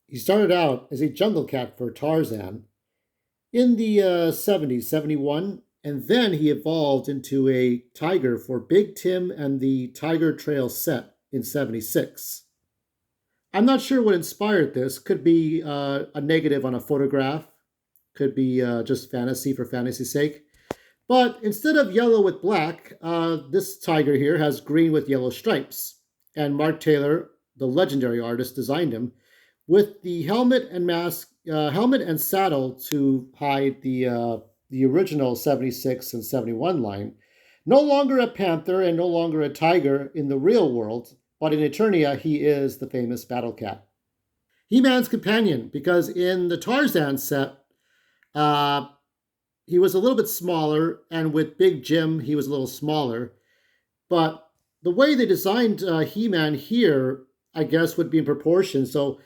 He started out as a jungle cat for Tarzan in the 70s, 71, and then he evolved into a tiger for Big Tim and the Tiger Trail set in 76. I'm not sure what inspired this. Could be a negative on a photograph, could be just fantasy for fantasy's sake. But instead of yellow with black, this tiger here has green with yellow stripes. And Mark Taylor, the legendary artist, designed him with the helmet and saddle to hide the original 76 and 71 line. No longer a panther and no longer a tiger in the real world, but in Eternia, he is the famous battle cat. He-Man's companion, because in the Tarzan set, uh, he was a little bit smaller, and with Big Jim, he was a little smaller. But the way they designed He-Man here, I guess, would be in proportion. So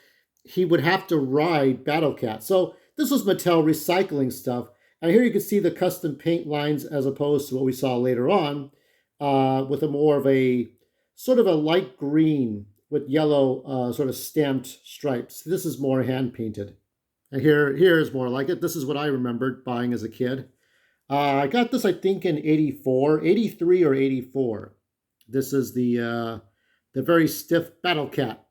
he would have to ride Battle Cat. So this was Mattel recycling stuff. And here you can see the custom paint lines as opposed to what we saw later on, with a more of a sort of a light green with yellow sort of stamped stripes. This is more hand painted. And here is more like it. This is what I remembered buying as a kid. I got this, I think, in 84, 83 or 84. This is the very stiff Battle Cat.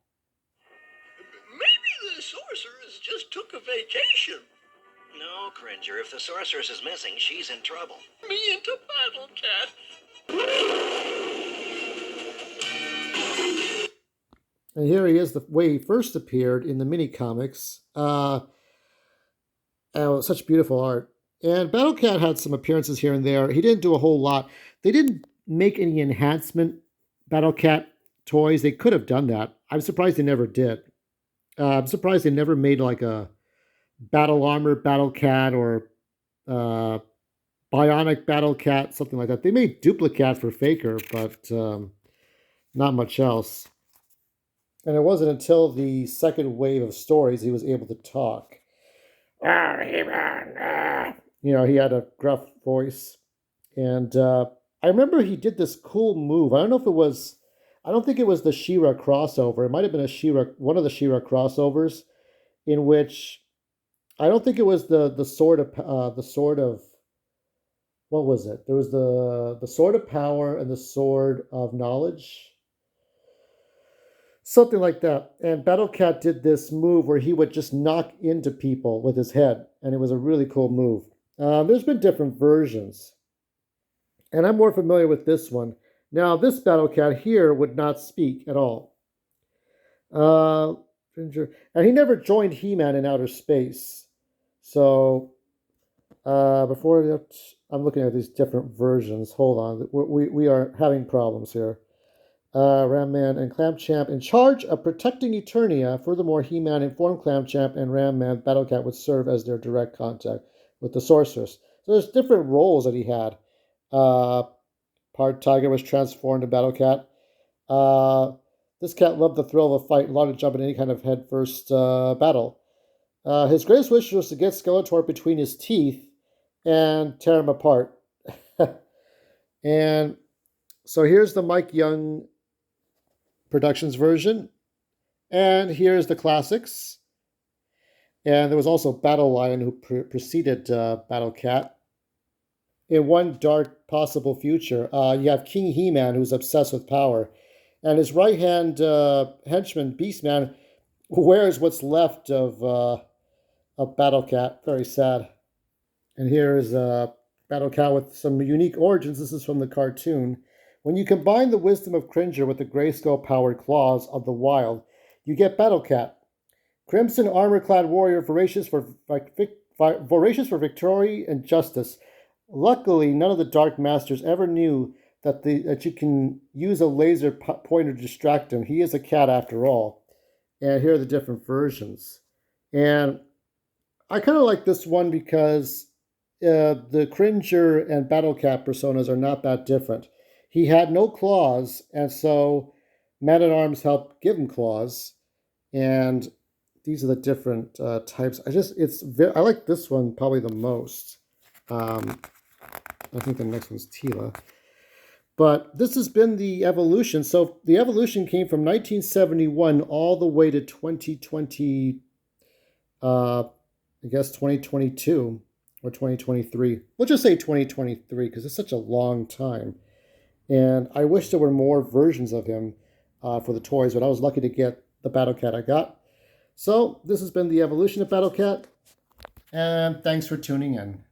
Maybe the sorceress just took a vacation. No, Cringer, if the sorceress is missing, she's in trouble. Me into Battle Cat. And here he is, the way he first appeared in the mini comics. Such beautiful art. And Battle Cat had some appearances here and there. He didn't do a whole lot. They didn't make any enhancement Battle Cat toys. They could have done that. I'm surprised they never did. I'm surprised they never made like a Battle Armor Battle Cat or Bionic Battle Cat, something like that. They made Duplicat for Faker, but not much else. And it wasn't until the second wave of stories he was able to talk. You know, he had a gruff voice. And I remember he did this cool move. I don't know if it was, I don't think it was the She-Ra crossover. It might have been one of the She-Ra crossovers, in which I don't think it was the sword of what was it? There was the sword of power and the sword of knowledge. Something like that. And Battle Cat did this move where he would just knock into people with his head, and it was a really cool move. There's been different versions, and I'm more familiar with this one. Now, this Battle Cat here would not speak at all. And he never joined He-Man in outer space. So, before that, I'm looking at these different versions. Hold on. We are having problems here. Ram Man and Clam Champ in charge of protecting Eternia. Furthermore, He-Man informed Clam Champ and Ram Man Battle Cat would serve as their direct contact with the sorceress. So there's different roles that he had. Part Tiger was transformed to Battle Cat. This cat loved the thrill of a fight and loved to jump in any kind of head-first battle. His greatest wish was to get Skeletor between his teeth and tear him apart. And so here's the Mike Young Productions version. And here's the classics. And there was also Battle Lion, who preceded Battle Cat. In one dark possible future, you have King He-Man, who's obsessed with power. And his right-hand henchman, Beastman, wears what's left of Battle Cat. Very sad. And here is Battle Cat with some unique origins. This is from the cartoon. When you combine the wisdom of Cringer with the Grayskull-powered claws of the wild, you get Battle Cat. Crimson armor-clad warrior, voracious for victory and justice. Luckily, none of the Dark Masters ever knew that you can use a laser pointer to distract him. He is a cat after all. And here are the different versions. And I kind of like this one because the Cringer and Battle Cat personas are not that different. He had no claws, and so Man-at-Arms helped give him claws. And these are the different types. I like this one probably the most. I think the next one's Tila. But this has been the evolution. So the evolution came from 1971 all the way to 2022. I guess 2022 or 2023. We'll just say 2023 because it's such a long time. And I wish there were more versions of him for the toys, but I was lucky to get the Battle Cat I got. So this has been the evolution of Battle Cat, and thanks for tuning in.